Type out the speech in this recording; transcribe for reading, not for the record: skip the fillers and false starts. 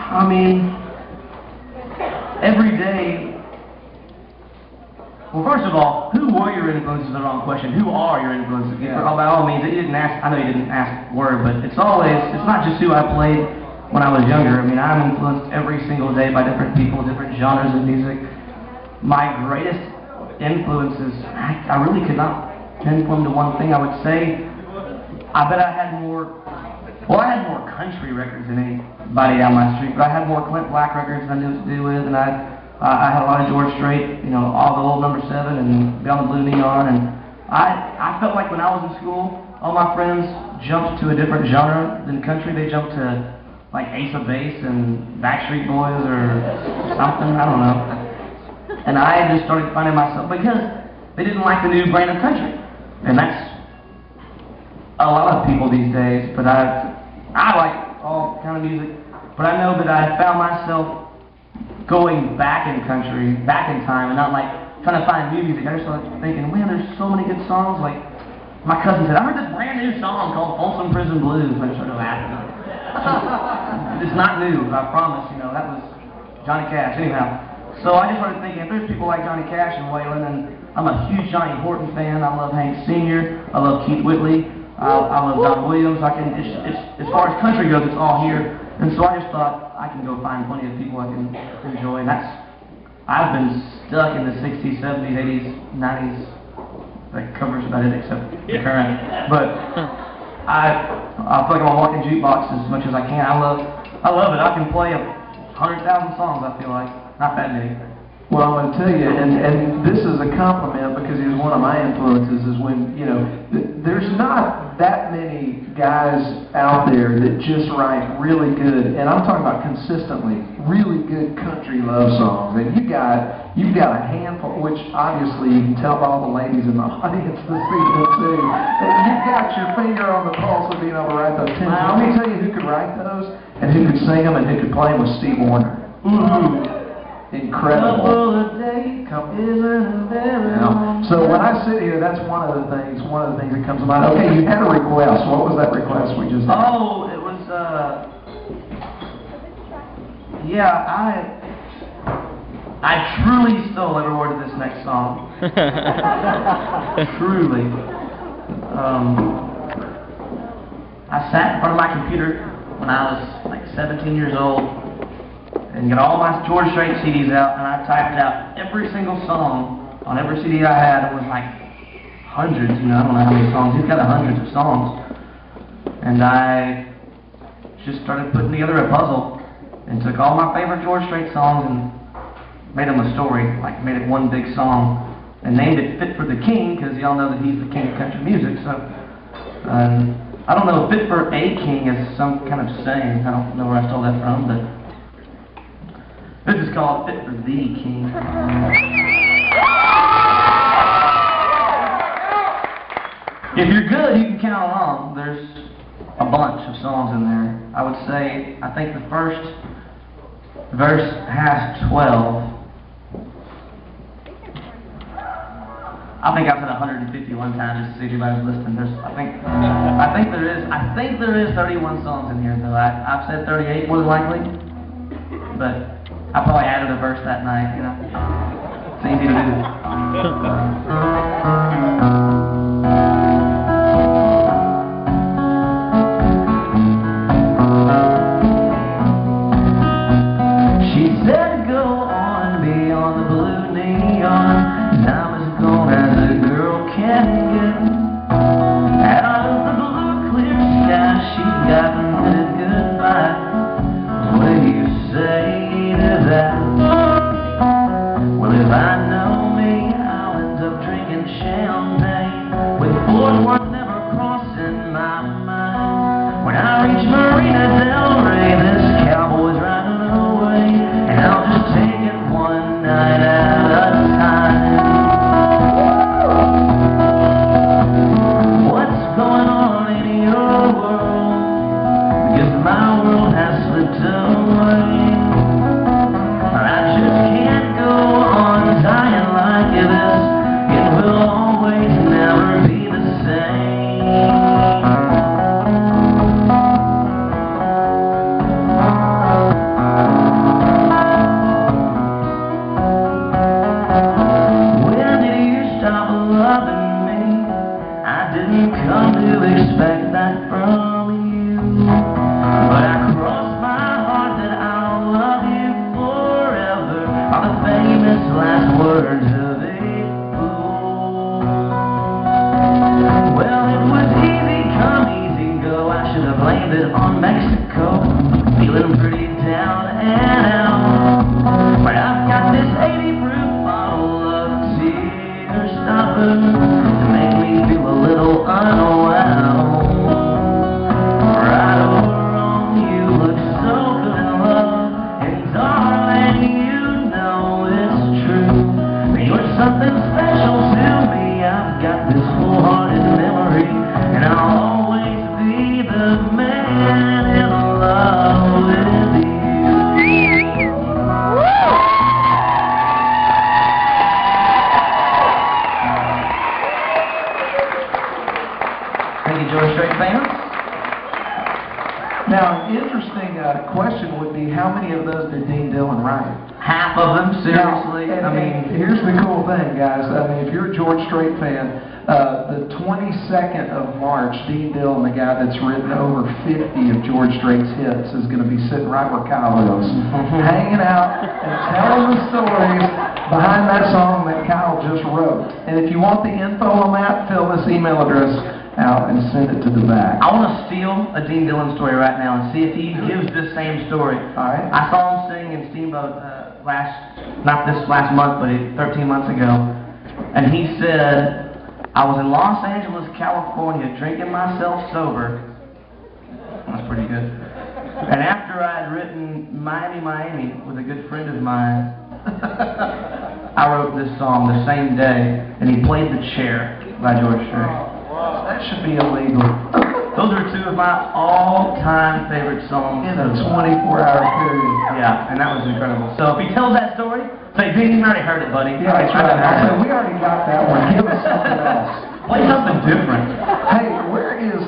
I mean, every day. Well, first of all, who were your influences is the wrong question. Who are your influences? Yeah. By all means, you didn't ask. I know you didn't ask word, but it's not just who I played when I was younger. I mean, I'm influenced every single day by different people, different genres of music. My greatest influences, I really could not pinpoint to one thing. I would say, I bet I had more. Well, I had more country records than anybody down my street, but I had more Clint Black records than I knew what to do with, and I had a lot of George Strait, you know, all the old Number 7 and Beyond the Blue Neon, and I felt like when I was in school, all my friends jumped to a different genre than country. They jumped to like Ace of Base and Backstreet Boys or something, I don't know. And I just started finding myself, because they didn't like the new brand of country, and that's a lot of people these days, but I like all kind of music, but I know that I found myself going back in country, back in time, and not like trying to find new music. I just started thinking, man, there's so many good songs. Like my cousin said, I heard this brand new song called Folsom Prison Blues, and I started laughing. It's not new, I promise. You know, that was Johnny Cash. Anyhow, so I just started thinking, if there's people like Johnny Cash and Waylon, and I'm a huge Johnny Horton fan. I love Hank Sr. I love Keith Whitley. I love Don Williams. As far as country goes, it's all here. And so I just thought I can go find plenty of people I can enjoy. And I've been stuck in the 60s, 70s, 80s, 90s. That covers about it except the current. But I feel like I'm a walking jukebox as much as I can. I love it. I can play 100,000 songs, I feel like. Not that many. Well, I'm going to tell you, and this is a compliment because he was one of my influences, is when, you know, there's not that many guys out there that just write really good, and I'm talking about consistently, really good country love songs. And you've got a handful, which obviously you can tell by all the ladies in the audience this evening too. And you've got your finger on the pulse of being able to write those tunes. Let me tell you who could write those, and who could sing them, and who could play them with Steve Wariner. Mm-hmm. Incredible. Yeah. So when I sit here, that's one of the things that comes to mind. Okay, you had a request. What was that request we just had? Oh, it was, yeah, I truly stole every word of this next song. Truly. I sat in front of my computer when I was like 17 years old, and got all my George Strait CDs out, and I typed out every single song on every CD I had. It was like hundreds, you know, I don't know how many songs. He's got hundreds of songs. And I just started putting together a puzzle, and took all my favorite George Strait songs and made them a story, like made it one big song, and named it Fit for the King, because y'all know that he's the king of country music. So, I don't know, Fit for a King is some kind of saying. I don't know where I stole that from, but this is called Fit for the King. If you're good, you can count along. There's a bunch of songs in there. I would say, I think the first verse has 12. I think I've said 151 times just to see if anybody's listening. I think there is 31 songs in here, though. I've said 38 more than likely, but I probably added a verse that night, you know. It's easy to do. She said, go on beyond the blue neon. I'm as gone as a girl can get. Out of the blue clear sky, she got me a goodbye. What do you say? Well, if I know me, I'll end up drinking champagne. question would be, how many of those did Dean Dillon write? Half of them, seriously. Now, here's the cool thing, guys. I mean, if you're a George Strait fan, the 22nd of March, Dean Dillon, the guy that's written over 50 of George Strait's hits, is going to be sitting right where Kyle is, hanging out and telling the stories behind that song that Kyle just wrote. And if you want the info on that, fill this email address out and send it to the back. I want to steal a Dean Dillon story right now and see if he gives this same story. All right. I saw him sing in Steamboat not this last month, but 13 months ago, and he said, I was in Los Angeles, California, drinking myself sober. That's pretty good. And after I had written Miami, Miami with a good friend of mine, I wrote this song the same day, and he played The Chair by George Strait. That should be illegal. Those are two of my all-time favorite songs. In a 24-hour period. Yeah, and that was incredible. So if he tells that story, say, Dean, you already heard it, buddy. Yeah, that's right. So we already got that one. Give us something else. Play something different. Hey, where is